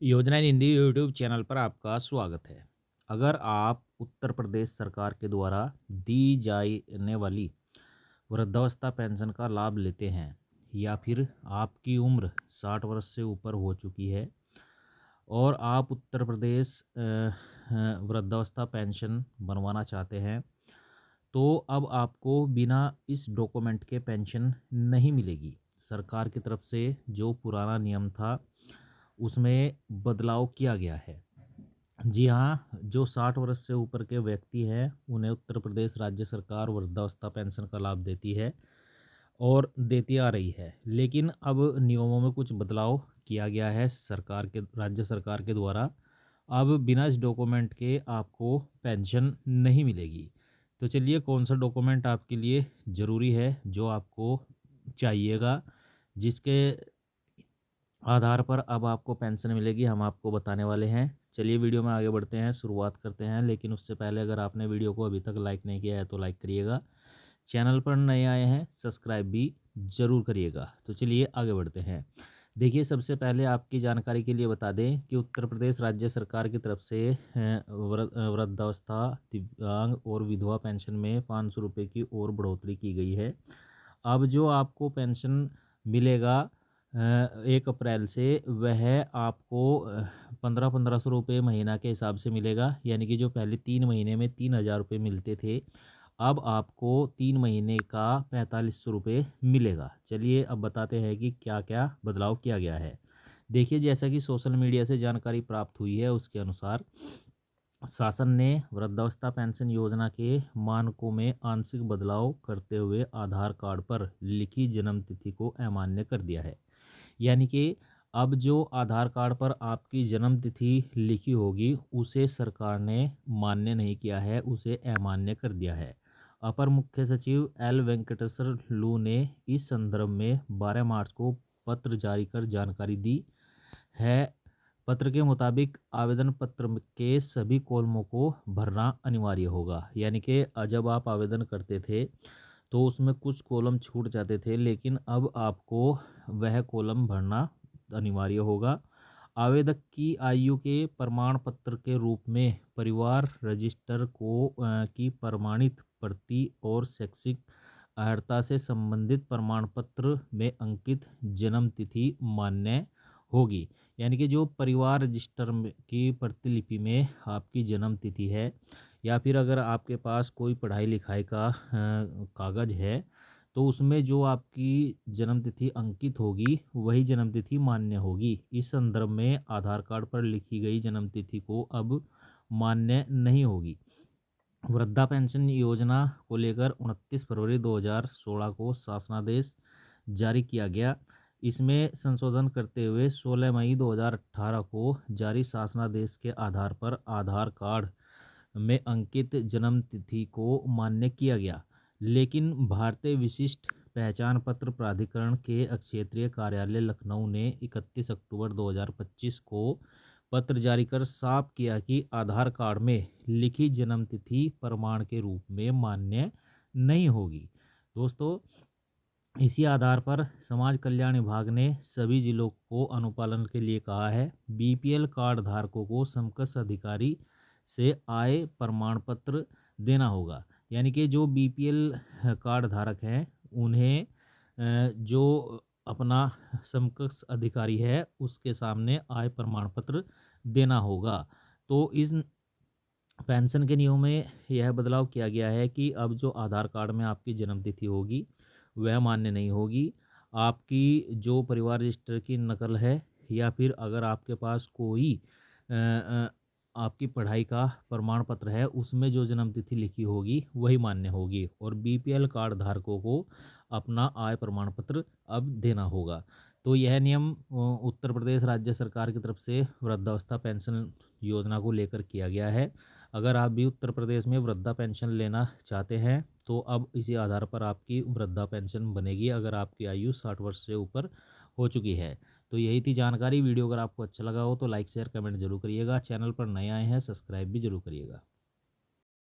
योजना इन Hindi YouTube channel पर आपका स्वागत है। अगर आप उत्तर प्रदेश सरकार के द्वारा दी जाने वाली वृद्धावस्था पेंशन का लाभ लेते हैं या फिर आपकी उम्र 60 वर्ष से ऊपर हो चुकी है और आप उत्तर प्रदेश वृद्धावस्था पेंशन बनवाना चाहते हैं, तो अब आपको बिना इस डॉक्यूमेंट के पेंशन नहीं मिलेगी। सरकार की तरफ से जो पुराना नियम था, उसमें बदलाव किया गया है। जी हाँ, जो 60 वर्ष से ऊपर के व्यक्ति हैं, उन्हें उत्तर प्रदेश राज्य सरकार वृद्धावस्था पेंशन का लाभ देती है और देती आ रही है। लेकिन अब नियमों में कुछ बदलाव किया गया है राज्य सरकार के द्वारा। अब बिना इस डॉक्यूमेंट के आपको पेंशन नहीं मिलेगी। तो चलिए, कौन सा डॉक्यूमेंट आपके लिए ज़रूरी है, जो आपको चाहिएगा, जिसके आधार पर अब आपको पेंशन मिलेगी, हम आपको बताने वाले हैं। चलिए वीडियो में आगे बढ़ते हैं, शुरुआत करते हैं। लेकिन उससे पहले अगर आपने वीडियो को अभी तक लाइक नहीं किया है तो लाइक करिएगा। चैनल पर नए आए हैं, सब्सक्राइब भी ज़रूर करिएगा। तो चलिए आगे बढ़ते हैं। देखिए, सबसे पहले आपकी जानकारी के लिए बता दें कि उत्तर प्रदेश राज्य सरकार की तरफ से वृद्धावस्था, दिव्यांग और विधवा पेंशन में 500 रुपये की और बढ़ोतरी की गई है। अब जो आपको पेंशन मिलेगा 1 अप्रैल से, वह आपको 15-1500 रुपये महीना के हिसाब से मिलेगा। यानी कि जो पहले 3 महीने में 3000 रुपये मिलते थे, अब आपको 3 महीने का 4500 रुपये मिलेगा। चलिए अब बताते हैं कि क्या-क्या बदलाव किया गया है। देखिए, जैसा कि सोशल मीडिया से जानकारी प्राप्त हुई है, उसके अनुसार शासन ने वृद्धावस्था पेंशन योजना के मानकों में आंशिक बदलाव करते हुए आधार कार्ड पर लिखी जन्म तिथि को अमान्य कर दिया है। यानी कि अब जो आधार कार्ड पर आपकी जन्म तिथि लिखी होगी, उसे सरकार ने मान्य नहीं किया है, उसे अमान्य कर दिया है। अपर मुख्य सचिव एल वेंकटेश्वर लू ने इस संदर्भ में 12 मार्च को पत्र जारी कर जानकारी दी है। पत्र के मुताबिक आवेदन पत्र के सभी कॉलमों को भरना अनिवार्य होगा। यानी कि जब आप आवेदन करते थे, तो उसमें कुछ कॉलम छूट जाते थे, लेकिन अब आपको वह कॉलम भरना अनिवार्य होगा। आवेदक की आयु के प्रमाण पत्र के रूप में परिवार रजिस्टर की प्रमाणित प्रति और शैक्षिक अर्हता से संबंधित प्रमाण पत्र में अंकित जन्म तिथि मान्य होगी। यानी कि जो परिवार रजिस्टर की प्रतिलिपि में आपकी जन्म तिथि है, या फिर अगर आपके पास कोई पढ़ाई लिखाई का कागज़ है, तो उसमें जो आपकी जन्म तिथि अंकित होगी, वही जन्म तिथि मान्य होगी। इस संदर्भ में आधार कार्ड पर लिखी गई जन्म तिथि को अब मान्य नहीं होगी। वृद्धा पेंशन योजना को लेकर 29 फरवरी 2016 को शासनादेश जारी किया गया। इसमें संशोधन करते हुए 16 मई 2018 को जारी शासनादेश के आधार पर आधार कार्ड में अंकित जन्म तिथि को मान्य किया गया। लेकिन भारतीय विशिष्ट पहचान पत्र प्राधिकरण के क्षेत्रीय कार्यालय लखनऊ ने 31 अक्टूबर 2025 को पत्र जारी कर साफ किया कि आधार कार्ड में लिखी जन्म तिथि प्रमाण के रूप में मान्य नहीं होगी। दोस्तों, इसी आधार पर समाज कल्याण विभाग ने सभी जिलों को अनुपालन के लिए कहा है। बीपीएल कार्ड धारकों को समकक्ष अधिकारी से आय प्रमाण पत्र देना होगा। यानी कि जो बीपीएल कार्ड धारक हैं, उन्हें जो अपना समकक्ष अधिकारी है, उसके सामने आय प्रमाण पत्र देना होगा। तो इस पेंशन के नियमों में यह बदलाव किया गया है कि अब जो आधार कार्ड में आपकी जन्म तिथि होगी, वह मान्य नहीं होगी। आपकी जो परिवार रजिस्टर की नकल है, या फिर अगर आपके पास कोई आपकी पढ़ाई का प्रमाण पत्र है, उसमें जो जन्म तिथि लिखी होगी, वही मान्य होगी। और बीपीएल कार्ड धारकों को अपना आय प्रमाण पत्र अब देना होगा। तो यह नियम उत्तर प्रदेश राज्य सरकार की तरफ से वृद्धावस्था पेंशन योजना को लेकर किया गया है। अगर आप भी उत्तर प्रदेश में वृद्धा पेंशन लेना चाहते हैं, तो अब इसी आधार पर आपकी वृद्धा पेंशन बनेगी, अगर आपकी आयु 60 वर्ष से ऊपर हो चुकी है। तो यही थी जानकारी। वीडियो अगर आपको अच्छा लगा हो तो लाइक शेयर कमेंट जरूर करिएगा। चैनल पर नए आए हैं, सब्सक्राइब भी जरूर करिएगा।